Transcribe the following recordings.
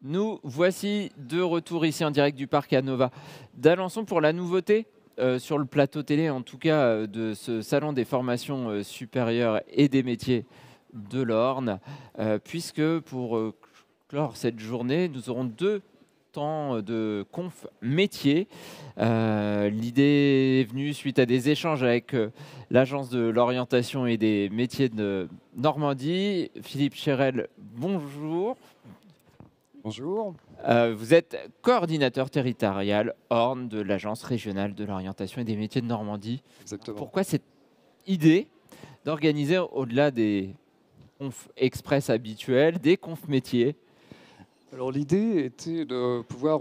Nous voici de retour ici en direct du parc Anova d'Alençon pour la nouveauté sur le plateau télé, en tout cas de ce salon des formations supérieures et des métiers de l'Orne, puisque pour clore cette journée, nous aurons deux temps de conf métiers. L'idée est venue suite à des échanges avec l'Agence de l'orientation et des métiers de Normandie. Philippe Chérel, bonjour. Bonjour. Vous êtes coordinateur territorial Orne de l'Agence régionale de l'orientation et des métiers de Normandie. Exactement. Pourquoi cette idée d'organiser, au-delà des confs express habituels, des confs métiers? Alors l'idée était de pouvoir,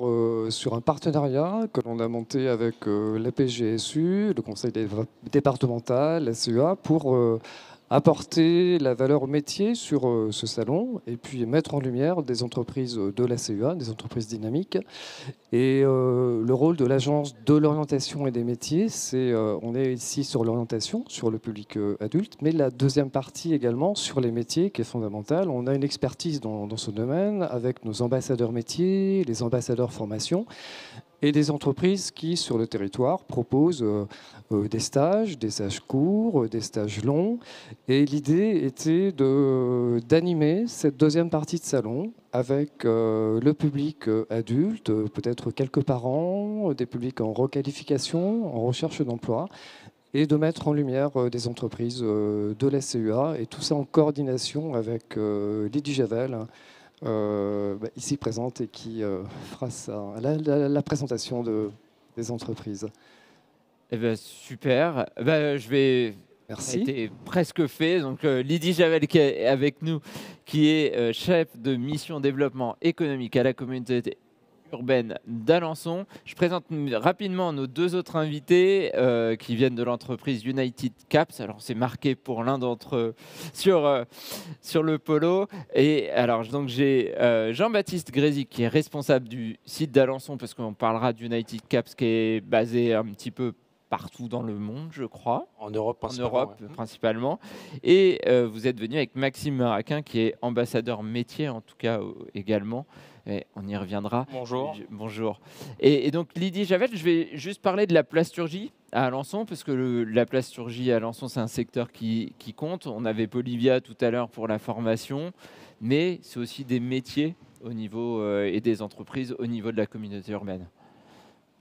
sur un partenariat que l'on a monté avec la PGSU, le conseil départemental, la CEA, pour apporter la valeur métier sur ce salon et puis mettre en lumière des entreprises de la CEA, des entreprises dynamiques. Et le rôle de l'agence de l'orientation et des métiers, c'est, on est ici sur l'orientation, sur le public adulte, mais la deuxième partie également sur les métiers qui est fondamentale. On a une expertise dans ce domaine avec nos ambassadeurs métiers, les ambassadeurs formation et des entreprises qui, sur le territoire, proposent des stages courts, des stages longs. Et l'idée était d'animer cette deuxième partie de salon avec le public adulte, peut-être quelques parents, des publics en requalification, en recherche d'emploi, et de mettre en lumière des entreprises de la CEA, et tout ça en coordination avec Lydie Javel, ici présente, et qui fera la présentation des entreprises. Eh ben, super. Je vais... Merci. Ça a été presque fait. Donc, Lydie Javel qui est avec nous, qui est chef de mission développement économique à la communauté urbaine d'Alençon. Je présente rapidement nos deux autres invités qui viennent de l'entreprise United Caps. Alors, c'est marqué pour l'un d'entre eux sur le polo. Et alors, donc, j'ai Jean-Baptiste Grézy qui est responsable du site d'Alençon, parce qu'on parlera d'United Caps qui est basé un petit peu partout dans le monde, je crois. En Europe principalement. Et vous êtes venu avec Maxime Maraquin, qui est ambassadeur métier, en tout cas également. Et on y reviendra. Bonjour. Bonjour. Et donc, Lydie Javel, je vais juste parler de la plasturgie à Alençon, parce que la plasturgie à Alençon, c'est un secteur qui compte. On avait Bolivia tout à l'heure pour la formation, mais c'est aussi des métiers au niveau, et des entreprises au niveau de la communauté urbaine.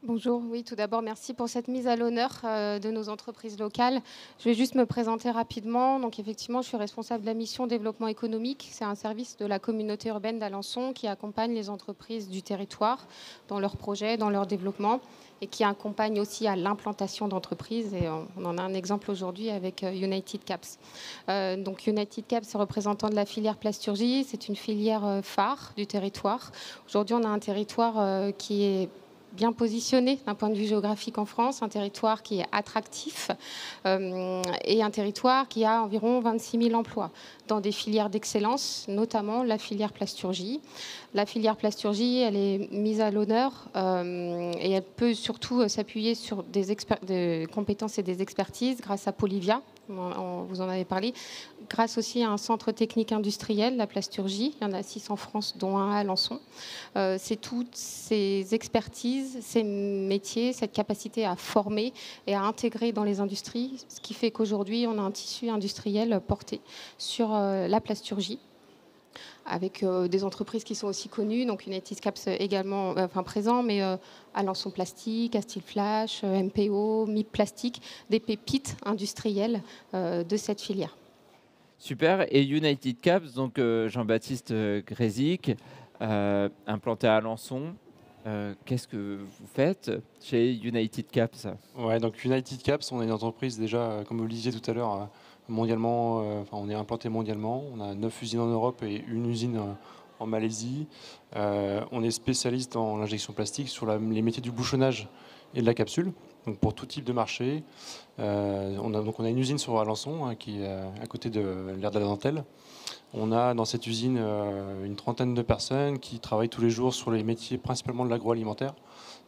Bonjour, oui, tout d'abord, merci pour cette mise à l'honneur de nos entreprises locales. Je vais juste me présenter rapidement. Donc, effectivement, je suis responsable de la mission développement économique. C'est un service de la communauté urbaine d'Alençon qui accompagne les entreprises du territoire dans leurs projets, dans leur développement, et qui accompagne aussi à l'implantation d'entreprises. Et on en a un exemple aujourd'hui avec United Caps. Donc, United Caps est représentant de la filière plasturgie. C'est une filière phare du territoire. Aujourd'hui, on a un territoire qui est bien positionné d'un point de vue géographique en France, un territoire qui est attractif et un territoire qui a environ 26 000 emplois dans des filières d'excellence, notamment la filière plasturgie. La filière plasturgie, elle est mise à l'honneur et elle peut surtout s'appuyer sur des compétences et des expertises grâce à Polivia, vous en avez parlé, grâce aussi à un centre technique industriel, la plasturgie. Il y en a 6 en France, dont un à Alençon. C'est toutes ces expertises, ces métiers, cette capacité à former et à intégrer dans les industries, ce qui fait qu'aujourd'hui, on a un tissu industriel porté sur la plasturgie, avec des entreprises qui sont aussi connues, donc United Caps également présent, mais Alençon Plastique, Astil Flash, MPO, MIP Plastique, des pépites industrielles de cette filière. Super. Et United Caps, donc Jean-Baptiste Grézic, implanté à Alençon. Qu'est-ce que vous faites chez United Caps? Ouais, donc United Caps, on est une entreprise déjà, comme vous le disiez tout à l'heure, mondialement, on est implanté mondialement. On a 9 usines en Europe et une usine en Malaisie. On est spécialiste en l'injection plastique sur les métiers du bouchonnage et de la capsule, donc pour tout type de marché. On a une usine sur Alençon qui est à côté de l'aire de la Dentelle. On a dans cette usine une trentaine de personnes qui travaillent tous les jours sur les métiers principalement de l'agroalimentaire.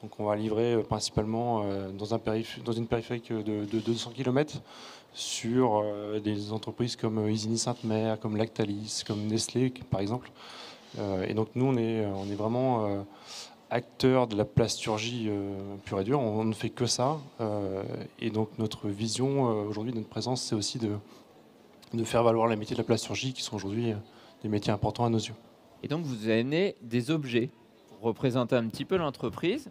Donc on va livrer principalement dans une périphérique de 200 km sur des entreprises comme Isigny Sainte-Mère, comme Lactalis, comme Nestlé par exemple. Et donc nous, on est vraiment acteur de la plasturgie pure et dure. On ne fait que ça. Et donc notre vision aujourd'hui, notre présence, c'est aussi de faire valoir les métiers de la plasturgie qui sont aujourd'hui des métiers importants à nos yeux. Et donc vous avez amené des objets pour représenter un petit peu l'entreprise.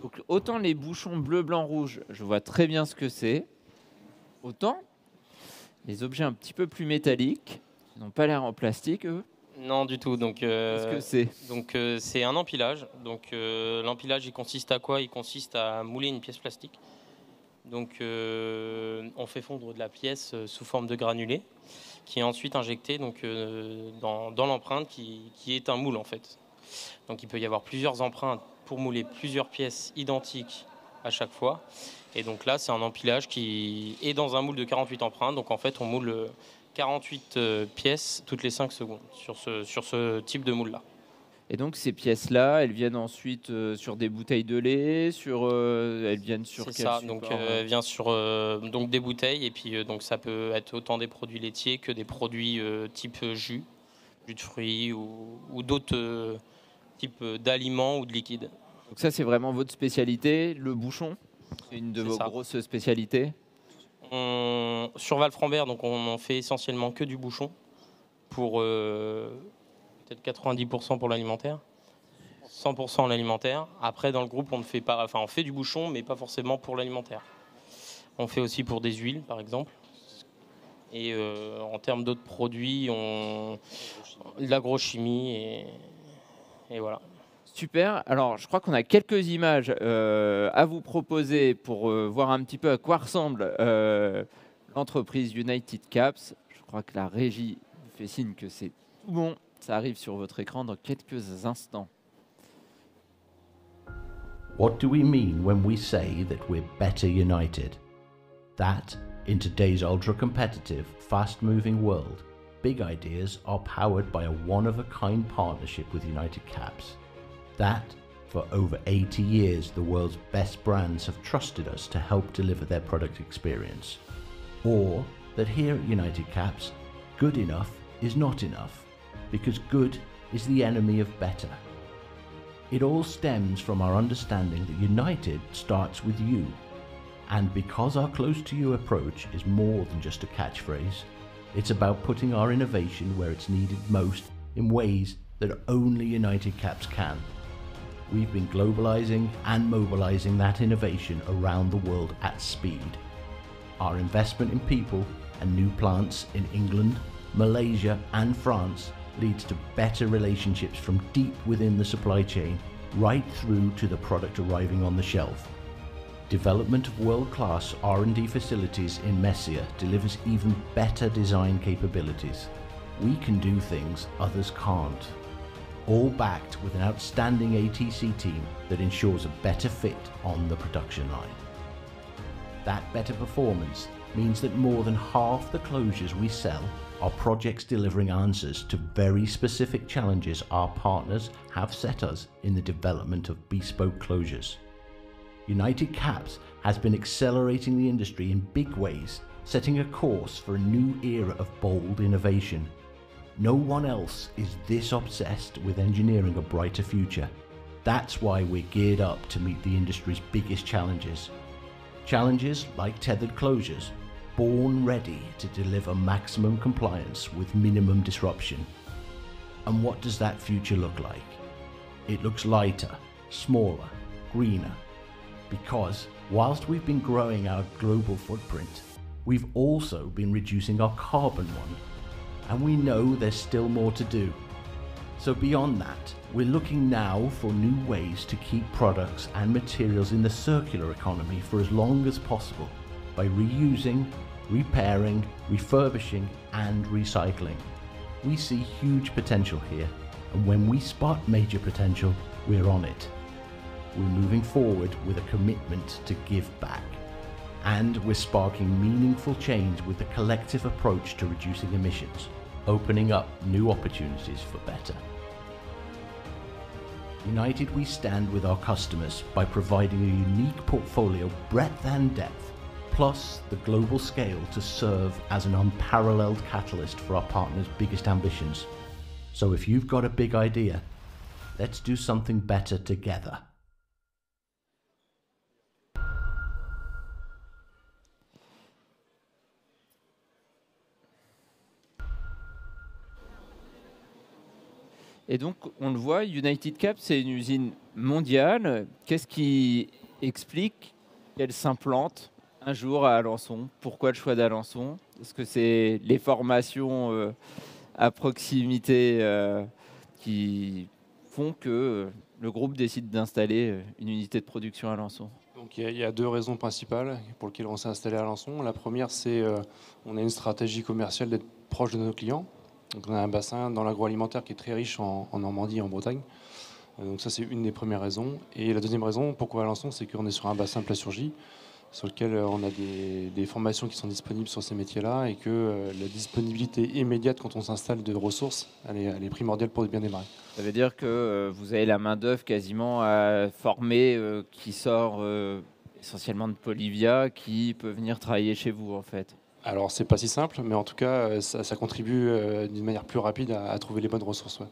Donc, autant les bouchons bleu, blanc, rouge, je vois très bien ce que c'est. Autant les objets un petit peu plus métalliques, ils n'ont pas l'air en plastique, eux. Non, du tout. Donc, Qu'est-ce que c'est ? C'est un empilage. Donc, l'empilage, il consiste à quoi ? Il consiste à mouler une pièce plastique. Donc, on fait fondre de la pièce sous forme de granulé, qui est ensuite injecté donc, dans l'empreinte qui est un moule, en fait. Donc, il peut y avoir plusieurs empreintes pour mouler plusieurs pièces identiques à chaque fois. Et donc là, c'est un empilage qui est dans un moule de 48 empreintes. Donc, en fait, on moule 48 pièces toutes les 5 secondes sur ce type de moule-là. Et donc ces pièces-là, elles viennent ensuite sur des bouteilles de lait, elles viennent sur quel ça, support ? donc elles viennent sur donc des bouteilles et puis donc ça peut être autant des produits laitiers que des produits type jus de fruits ou d'autres types d'aliments ou de liquides. Donc ça, c'est vraiment votre spécialité, le bouchon ? C'est une de vos grosses spécialités ? Sur Val-Frambert, donc on en fait essentiellement que du bouchon pour peut-être 90% pour l'alimentaire, 100% l'alimentaire. Après, dans le groupe, on fait du bouchon, mais pas forcément pour l'alimentaire. On fait aussi pour des huiles, par exemple. Et en termes d'autres produits, l'agrochimie et voilà. Super. Alors, je crois qu'on a quelques images à vous proposer pour voir un petit peu à quoi ressemble l'entreprise United Caps. Je crois que la régie fait signe que c'est tout bon. Ça arrive sur votre écran dans quelques instants. What do we mean when we say that we're better united? That, in today's ultra-competitive, fast-moving world, big ideas are powered by a one-of-a-kind partnership with United Caps. That, for over 80 years, the world's best brands have trusted us to help deliver their product experience. Or that here at United Caps, good enough is not enough, because good is the enemy of better. It all stems from our understanding that United starts with you. And because our close to you approach is more than just a catchphrase, it's about putting our innovation where it's needed most in ways that only United Caps can. We've been globalizing and mobilizing that innovation around the world at speed. Our investment in people and new plants in England, Malaysia and France leads to better relationships from deep within the supply chain right through to the product arriving on the shelf. Development of world-class R&D facilities in Messier delivers even better design capabilities. We can do things others can't. All backed with an outstanding ATC team that ensures a better fit on the production line. That better performance means that more than half the closures we sell are projects delivering answers to very specific challenges our partners have set us in the development of bespoke closures. United Caps has been accelerating the industry in big ways, setting a course for a new era of bold innovation. No one else is this obsessed with engineering a brighter future. That's why we're geared up to meet the industry's biggest challenges. Challenges like tethered closures, born ready to deliver maximum compliance with minimum disruption. And what does that future look like? It looks lighter, smaller, greener. Because whilst we've been growing our global footprint, we've also been reducing our carbon one. And we know there's still more to do. So beyond that, we're looking now for new ways to keep products and materials in the circular economy for as long as possible by reusing, repairing, refurbishing and recycling. We see huge potential here, and when we spot major potential, we're on it. We're moving forward with a commitment to give back. And we're sparking meaningful change with a collective approach to reducing emissions, opening up new opportunities for better. United we stand with our customers by providing a unique portfolio, breadth and depth, plus the global scale to serve as an unparalleled catalyst for our partners' biggest ambitions. So if you've got a big idea, let's do something better together. Et donc, on le voit, United Cap, c'est une usine mondiale. Qu'est-ce qui explique qu'elle s'implante un jour à Alençon? Pourquoi le choix d'Alençon? Est-ce que c'est les formations à proximité qui font que le groupe décide d'installer une unité de production à Alençon? Donc il y a deux raisons principales pour lesquelles on s'est installé à Alençon. La première, c'est on a une stratégie commerciale d'être proche de nos clients. Donc on a un bassin dans l'agroalimentaire qui est très riche en Normandie et en Bretagne. Donc ça, c'est une des premières raisons. Et la deuxième raison, pourquoi Alençon, c'est qu'on est sur un bassin plasturgie sur lequel on a des formations qui sont disponibles sur ces métiers-là et que la disponibilité immédiate quand on s'installe de ressources, elle est primordiale pour bien démarrer. Ça veut dire que vous avez la main-d'œuvre quasiment à former qui sort essentiellement de Polivia, qui peut venir travailler chez vous en fait. Alors, c'est pas si simple, mais en tout cas, ça contribue d'une manière plus rapide à trouver les bonnes ressources. Ouais.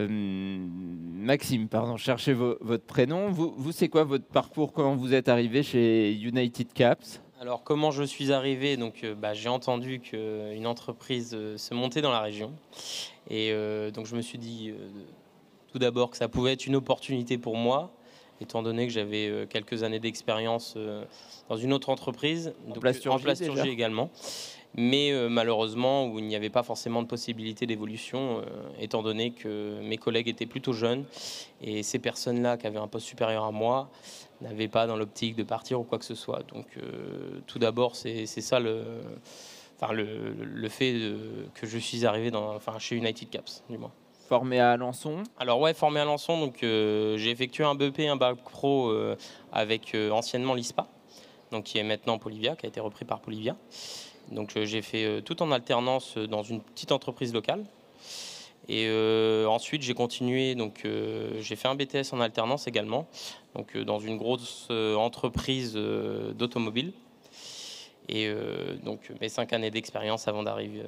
Maxime, pardon, cherchez votre prénom. Vous, c'est quoi votre parcours? Comment vous êtes arrivé chez United Caps? Alors, comment je suis arrivé? Donc, j'ai entendu qu'une entreprise se montait dans la région. Et donc, je me suis dit tout d'abord que ça pouvait être une opportunité pour moi, étant donné que j'avais quelques années d'expérience dans une autre entreprise, en plasturgie également, mais malheureusement où il n'y avait pas forcément de possibilité d'évolution, étant donné que mes collègues étaient plutôt jeunes et ces personnes-là qui avaient un poste supérieur à moi n'avaient pas dans l'optique de partir ou quoi que ce soit. Donc tout d'abord, c'est ça le fait que je suis arrivé chez United Caps, du moins. Formé à Alençon? Alors ouais, formé à Alençon, donc j'ai effectué un BEP, un bac pro avec anciennement l'ISPA, donc qui est maintenant Polivia, qui a été repris par Polivia. Donc j'ai fait tout en alternance dans une petite entreprise locale. Et ensuite j'ai continué, donc j'ai fait un BTS en alternance également, donc dans une grosse entreprise d'automobile. Et donc mes 5 années d'expérience avant d'arriver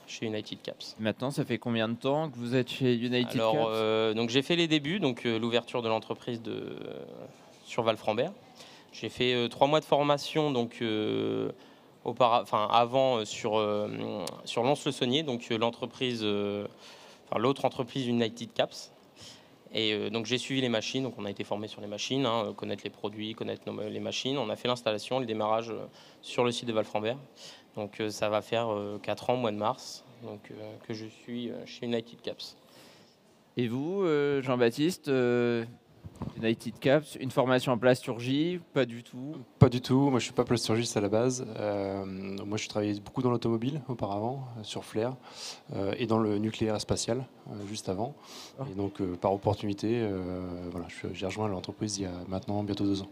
chez United Caps. Maintenant, ça fait combien de temps que vous êtes chez United Caps? Donc j'ai fait les débuts, donc l'ouverture de l'entreprise sur Val-Frambert. J'ai fait 3 mois de formation, donc avant sur Lons-le-Saunier, donc l'entreprise, l'autre entreprise United Caps. Et donc j'ai suivi les machines, donc on a été formé sur les machines, connaître les produits, connaître les machines. On a fait l'installation, le démarrage sur le site de Val-Frambert. Donc ça va faire 4 ans au mois de mars donc, que je suis chez United Caps. Et vous, Jean-Baptiste, United Caps, une formation en plasturgie? Pas du tout? Pas du tout, moi je ne suis pas plasturgiste à la base. Moi je travaillais beaucoup dans l'automobile auparavant, sur Flair, et dans le nucléaire spatial juste avant. Et donc par opportunité, j'ai rejoint l'entreprise il y a maintenant bientôt 2 ans.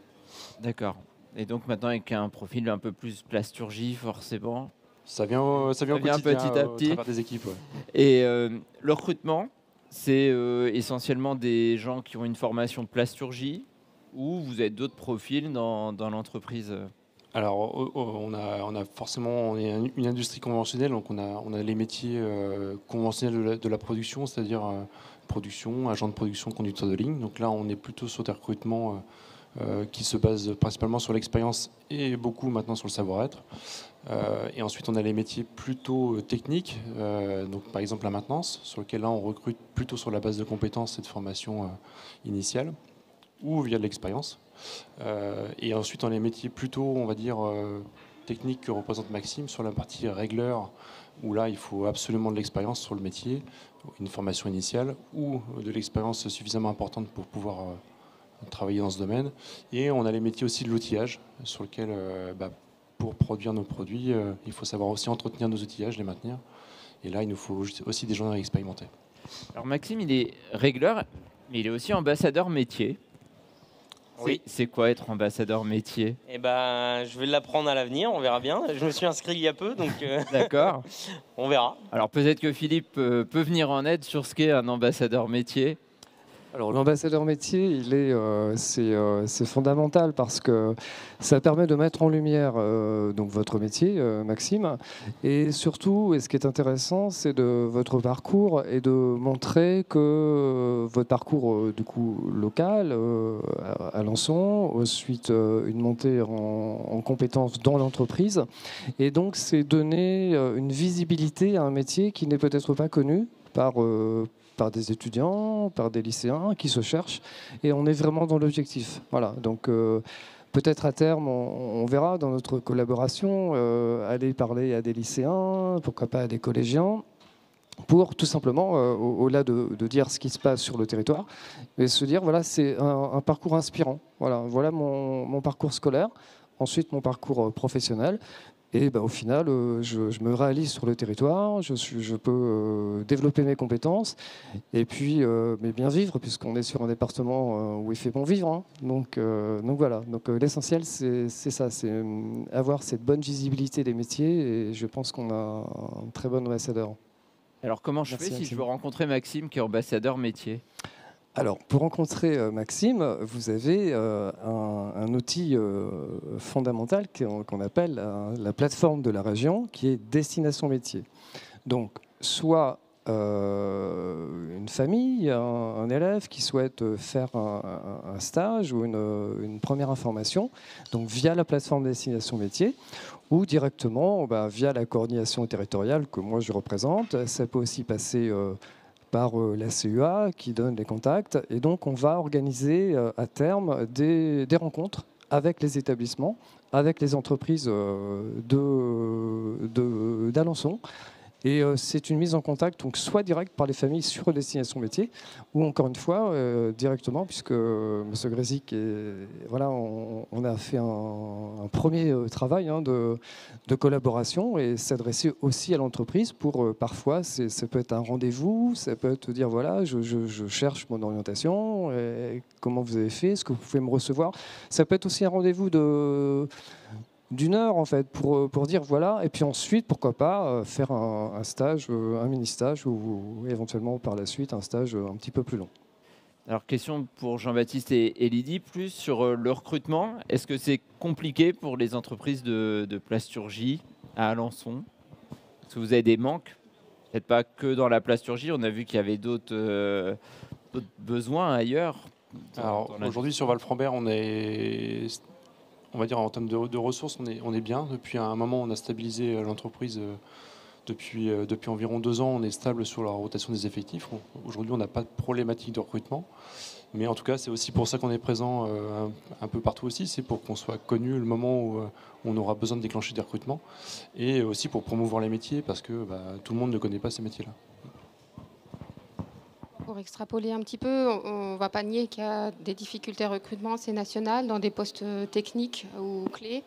D'accord. Et donc maintenant avec un profil un peu plus plasturgie forcément? Ça vient au quotidien, petit à petit. au travers des équipes. Ouais. Et le recrutement, c'est essentiellement des gens qui ont une formation plasturgie ou vous avez d'autres profils dans l'entreprise? Alors, on est une industrie conventionnelle, donc on a les métiers conventionnels de la production, c'est-à-dire production, agent de production, conducteur de ligne. Donc là, on est plutôt sur des recrutements qui se basent principalement sur l'expérience et beaucoup maintenant sur le savoir-être. Et ensuite, on a les métiers plutôt techniques, donc par exemple la maintenance, sur lequel là, on recrute plutôt sur la base de compétences et de formation initiale ou via de l'expérience. Et ensuite, on a les métiers plutôt, on va dire, techniques que représente Maxime sur la partie régleur, où là, il faut absolument de l'expérience sur le métier, une formation initiale ou de l'expérience suffisamment importante pour pouvoir travailler dans ce domaine. Et on a les métiers aussi de l'outillage, sur lequel, pour produire nos produits, il faut savoir aussi entretenir nos outillages, les maintenir. Et là, il nous faut aussi des gens expérimentés. Alors Maxime, il est régleur, mais il est aussi ambassadeur métier. Oui. C'est quoi être ambassadeur métier? Je vais l'apprendre à l'avenir, on verra bien. Je me suis inscrit il y a peu, donc d'accord. On verra. Alors peut-être que Philippe peut venir en aide sur ce qu'est un ambassadeur métier. Alors l'ambassadeur métier, c'est fondamental parce que ça permet de mettre en lumière donc votre métier, Maxime, et surtout, et ce qui est intéressant, c'est de votre parcours et de montrer que votre parcours du coup local à Alençon, ensuite une montée en compétences dans l'entreprise, et donc c'est donner une visibilité à un métier qui n'est peut-être pas connu par des étudiants, par des lycéens qui se cherchent, et on est vraiment dans l'objectif. Voilà, donc peut-être à terme, on verra dans notre collaboration aller parler à des lycéens, pourquoi pas à des collégiens, pour tout simplement, au-delà de dire ce qui se passe sur le territoire, mais se dire, voilà, c'est un parcours inspirant. Voilà mon parcours scolaire, ensuite mon parcours professionnel. Et ben, au final, je me réalise sur le territoire, je peux développer mes compétences et puis mais bien vivre, puisqu'on est sur un département où il fait bon vivre. Hein. Donc voilà, donc, l'essentiel c'est ça, c'est avoir cette bonne visibilité des métiers, et je pense qu'on a un très bon ambassadeur. Alors comment je Merci, fais si Maxime. je veux rencontrer Maxime qui est ambassadeur métier? Alors, pour rencontrer Maxime, vous avez un outil fondamental qu'on appelle la plateforme de la région, qui est Destination Métier. Donc, soit une famille, un élève qui souhaite faire un stage ou une première information, donc via la plateforme Destination Métier, ou directement via la coordination territoriale que moi je représente. Ça peut aussi passer par la CEA qui donne les contacts. Et donc, on va organiser à terme des rencontres avec les établissements, avec les entreprises d'Alençon. Et c'est une mise en contact, donc soit direct par les familles sur Destination Métier, ou encore une fois directement, puisque M. Grézic, voilà, on a fait un premier travail de collaboration et s'adresser aussi à l'entreprise pour parfois, ça peut être un rendez-vous, ça peut être dire voilà, je cherche mon orientation, et comment vous avez fait, est-ce que vous pouvez me recevoir. Ça peut être aussi un rendez-vous d'une heure en fait pour dire voilà, et puis ensuite pourquoi pas faire un stage, un mini-stage, ou éventuellement par la suite un stage un petit peu plus long. Alors question pour Jean-Baptiste et Lydie, plus sur le recrutement. Est-ce que c'est compliqué pour les entreprises de plasturgie à Alençon? Est-ce que vous avez des manques? Peut-être pas que dans la plasturgie, on a vu qu'il y avait d'autres besoins ailleurs. Alors aujourd'hui sur Val-Frambert, on va dire en termes de ressources, on est bien. Depuis un moment, on a stabilisé l'entreprise. Depuis environ 2 ans, on est stable sur la rotation des effectifs. Aujourd'hui, on n'a pas de problématique de recrutement. Mais en tout cas, c'est aussi pour ça qu'on est présent un peu partout aussi. C'est pour qu'on soit connu le moment où on aura besoin de déclencher des recrutements. Et aussi pour promouvoir les métiers, parce que tout le monde ne connaît pas ces métiers-là. Pour extrapoler un petit peu, on ne va pas nier qu'il y a des difficultés de recrutement, c'est national, dans des postes techniques ou clés.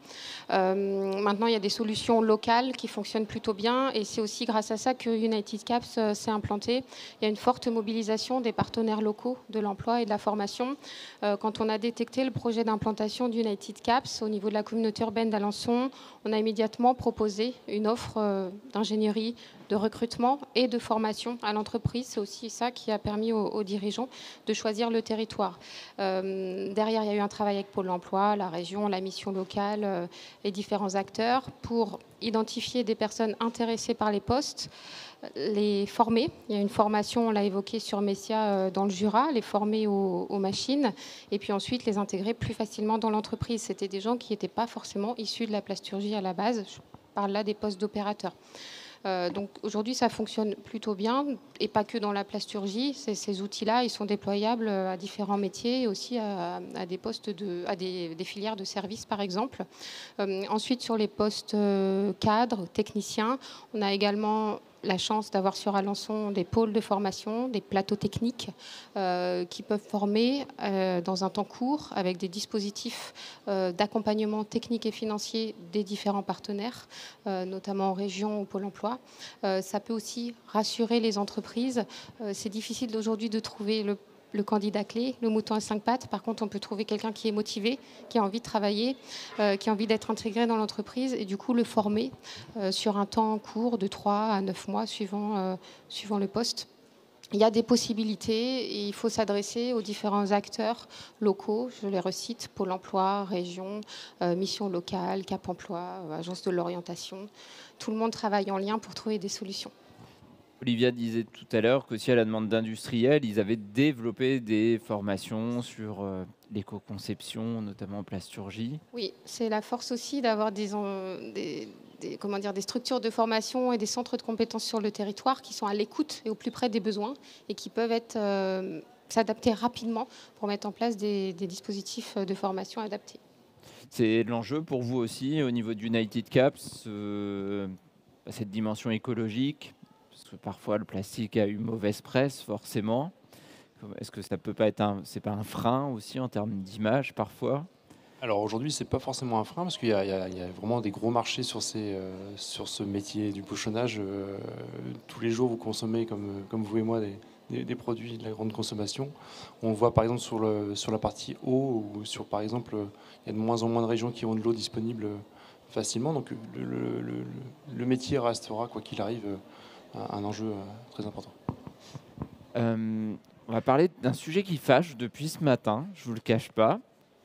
Maintenant, il y a des solutions locales qui fonctionnent plutôt bien, et c'est aussi grâce à ça que United Caps s'est implanté. Il y a une forte mobilisation des partenaires locaux de l'emploi et de la formation. Quand on a détecté le projet d'implantation d'United Caps au niveau de la communauté urbaine d'Alençon, on a immédiatement proposé une offre d'ingénierie, de recrutement et de formation à l'entreprise. C'est aussi ça qui a permis aux dirigeants de choisir le territoire. Derrière, il y a eu un travail avec Pôle emploi, la région, la mission locale et différents acteurs pour identifier des personnes intéressées par les postes, les former. Il y a une formation, on l'a évoqué sur Messia dans le Jura, les former aux machines, et puis ensuite les intégrer plus facilement dans l'entreprise. C'était des gens qui n'étaient pas forcément issus de la plasturgie à la base. Je parle là des postes d'opérateurs. Donc aujourd'hui, ça fonctionne plutôt bien, et pas que dans la plasturgie. Ces outils-là, ils sont déployables à différents métiers, et aussi à des postes à des filières de services, par exemple. Ensuite, sur les postes cadres, techniciens, on a également la chance d'avoir sur Alençon des pôles de formation, des plateaux techniques qui peuvent former dans un temps court avec des dispositifs d'accompagnement technique et financier des différents partenaires, notamment en région ou Pôle emploi. Ça peut aussi rassurer les entreprises. C'est difficile aujourd'hui de trouver le candidat clé, le mouton à 5 pattes. Par contre, on peut trouver quelqu'un qui est motivé, qui a envie de travailler, qui a envie d'être intégré dans l'entreprise, et du coup le former sur un temps court de 3 à 9 mois suivant le poste. il y a des possibilités et il faut s'adresser aux différents acteurs locaux, je les recite, Pôle emploi, région, mission locale, Cap emploi, agence de l'orientation. Tout le monde travaille en lien pour trouver des solutions. Olivia disait tout à l'heure qu'aussi à la demande d'industriels, ils avaient développé des formations sur l'éco-conception, notamment en plasturgie. Oui, c'est la force aussi d'avoir des structures de formation et des centres de compétences sur le territoire qui sont à l'écoute et au plus près des besoins et qui peuvent s'adapter rapidement pour mettre en place des dispositifs de formation adaptés. C'est l'enjeu pour vous aussi au niveau d'United Caps, cette dimension écologique, parce que parfois le plastique a eu mauvaise presse forcément. Est-ce que ça peut pas être c'est pas un frein aussi en termes d'image parfois? Alors aujourd'hui, c'est pas forcément un frein parce qu'il y a vraiment des gros marchés sur ce métier du bouchonnage. Tous les jours, vous consommez, comme vous et moi, des produits de la grande consommation. On voit par exemple sur la partie eau, ou par exemple, il y a de moins en moins de régions qui ont de l'eau disponible facilement. Donc le métier restera, quoi qu'il arrive, un enjeu très important. On va parler d'un sujet qui fâche depuis ce matin, je ne vous le cache pas,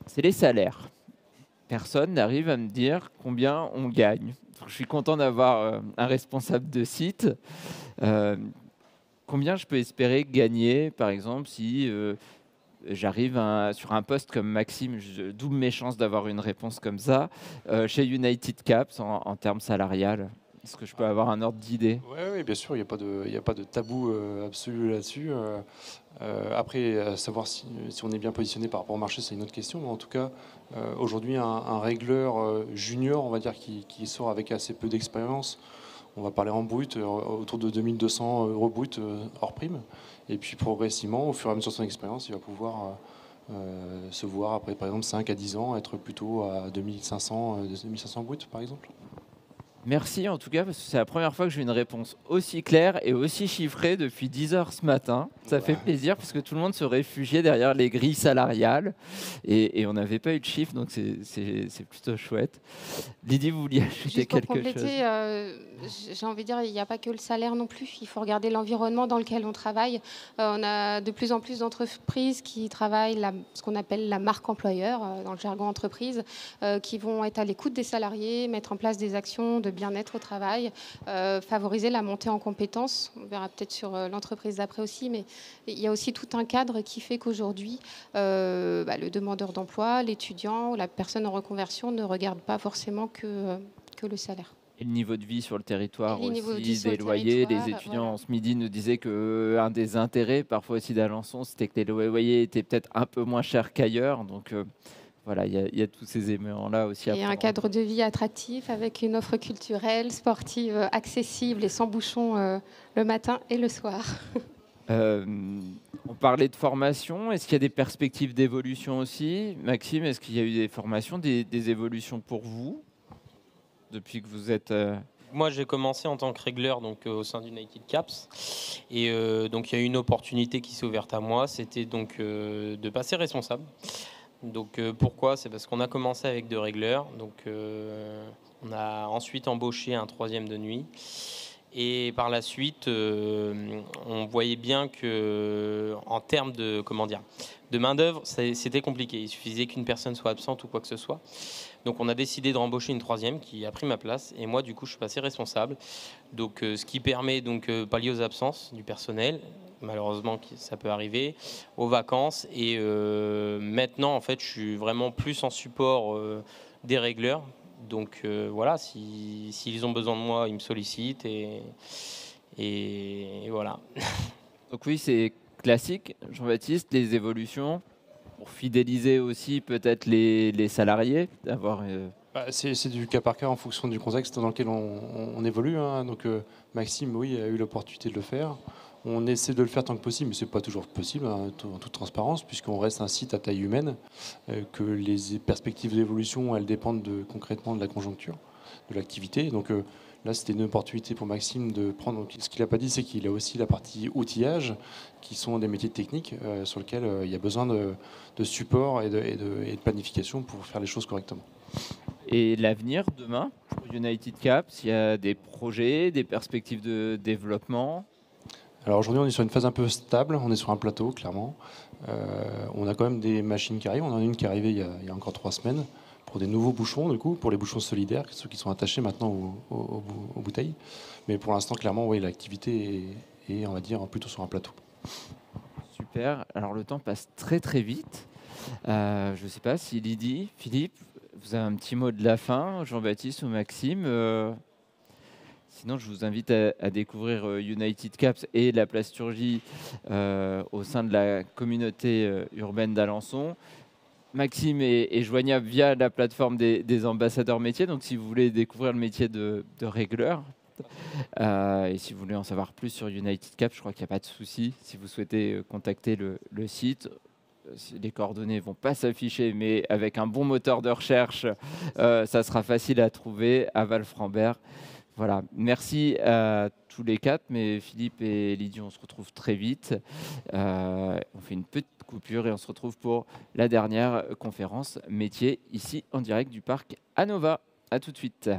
c'est les salaires. Personne n'arrive à me dire combien on gagne. Donc, je suis content d'avoir un responsable de site. Combien je peux espérer gagner, par exemple, si j'arrive sur un poste comme Maxime, je double mes chances d'avoir une réponse comme ça, chez United Caps en termes salariales. Est-ce que je peux avoir un ordre d'idée? Oui, bien sûr, il n'y a pas de tabou absolu là-dessus. Après, savoir si on est bien positionné par rapport au marché, c'est une autre question. Mais en tout cas, aujourd'hui, un régleur junior, on va dire, qui sort avec assez peu d'expérience, on va parler en brut, autour de 2200 € brut hors prime. Et puis progressivement, au fur et à mesure de son expérience, il va pouvoir se voir après, par exemple, 5 à 10 ans, être plutôt à 2500 brut, par exemple. Merci en tout cas, parce que c'est la première fois que j'ai une réponse aussi claire et aussi chiffrée depuis 10 heures ce matin. Ça fait plaisir parce que tout le monde se réfugiait derrière les grilles salariales et on n'avait pas eu de chiffres, donc c'est plutôt chouette. Lydie, vous vouliez ajouter quelque chose? J'ai envie de dire, il n'y a pas que le salaire non plus. Il faut regarder l'environnement dans lequel on travaille. On a de plus en plus d'entreprises qui travaillent ce qu'on appelle la marque employeur, dans le jargon entreprise, qui vont être à l'écoute des salariés, mettre en place des actions de bien-être au travail, favoriser la montée en compétences. On verra peut-être sur l'entreprise d'après aussi, mais il y a aussi tout un cadre qui fait qu'aujourd'hui, le demandeur d'emploi, l'étudiant ou la personne en reconversion ne regarde pas forcément que le salaire. Et le niveau de vie sur le territoire aussi, des loyers. Les étudiants, voilà. Ce midi, nous disaient qu'un des intérêts, parfois aussi d'Alençon, c'était que les loyers étaient peut-être un peu moins chers qu'ailleurs. Donc voilà, il y a tous ces éléments-là aussi. Et un cadre de vie attractif avec une offre culturelle, sportive, accessible et sans bouchons le matin et le soir. On parlait de formation. Est-ce qu'il y a des perspectives d'évolution aussi? Maxime, est-ce qu'il y a eu des formations, des évolutions pour vous depuis que vous êtes... Moi, j'ai commencé en tant que régleur donc, au sein d'United Caps. Et donc, il y a eu une opportunité qui s'est ouverte à moi. C'était donc de passer responsable. Donc, pourquoi? C'est parce qu'on a commencé avec 2 régleurs. Donc, on a ensuite embauché un 3e de nuit. Et par la suite, on voyait bien qu'en termes de main-d'œuvre, c'était compliqué. Il suffisait qu'une personne soit absente ou quoi que ce soit. Donc on a décidé de rembaucher une 3e qui a pris ma place. Et moi, du coup, je suis passé responsable. Donc, ce qui permet donc pallier aux absences du personnel. Malheureusement, ça peut arriver, aux vacances. Et maintenant, en fait, je suis vraiment plus en support des régleurs. Donc voilà, s'ils ont besoin de moi, ils me sollicitent et voilà. Donc oui, c'est classique, Jean-Baptiste, les évolutions pour fidéliser aussi peut-être les salariés, d'avoir... C'est du cas par cas en fonction du contexte dans lequel on évolue. Hein. Donc Maxime, oui, a eu l'opportunité de le faire. On essaie de le faire tant que possible, mais ce n'est pas toujours possible, hein, en toute transparence, puisqu'on reste un site à taille humaine, que les perspectives d'évolution, elles dépendent concrètement de la conjoncture, de l'activité. Donc là, c'était une opportunité pour Maxime de prendre... Donc, ce qu'il n'a pas dit, c'est qu'il a aussi la partie outillage, qui sont des métiers techniques sur lesquels il y a besoin de support et de planification pour faire les choses correctement. Et l'avenir, demain, pour United Caps, il y a des projets, des perspectives de développement? Alors aujourd'hui, on est sur une phase un peu stable, on est sur un plateau, clairement. On a quand même des machines qui arrivent. On en a une qui est arrivée il y a encore 3 semaines pour des nouveaux bouchons, du coup, pour les bouchons solidaires, ceux qui sont attachés maintenant aux bouteilles. Mais pour l'instant, clairement, oui, l'activité est, on va dire, plutôt sur un plateau. Super. Alors le temps passe très très vite. Je ne sais pas si Lydie, Philippe, vous avez un petit mot de la fin, Jean-Baptiste ou Maxime. Sinon, je vous invite à découvrir United Caps et la plasturgie au sein de la communauté urbaine d'Alençon. Maxime est joignable via la plateforme des ambassadeurs métiers. Donc, si vous voulez découvrir le métier de régleur, et si vous voulez en savoir plus sur United Caps, je crois qu'il n'y a pas de souci. Si vous souhaitez contacter le site, les coordonnées ne vont pas s'afficher, mais avec un bon moteur de recherche, ça sera facile à trouver à Val-Frambert. Voilà, merci à tous les 4, mais Philippe et Lydie, on se retrouve très vite. On fait une petite coupure et on se retrouve pour la dernière conférence métier ici en direct du parc Anova. À tout de suite.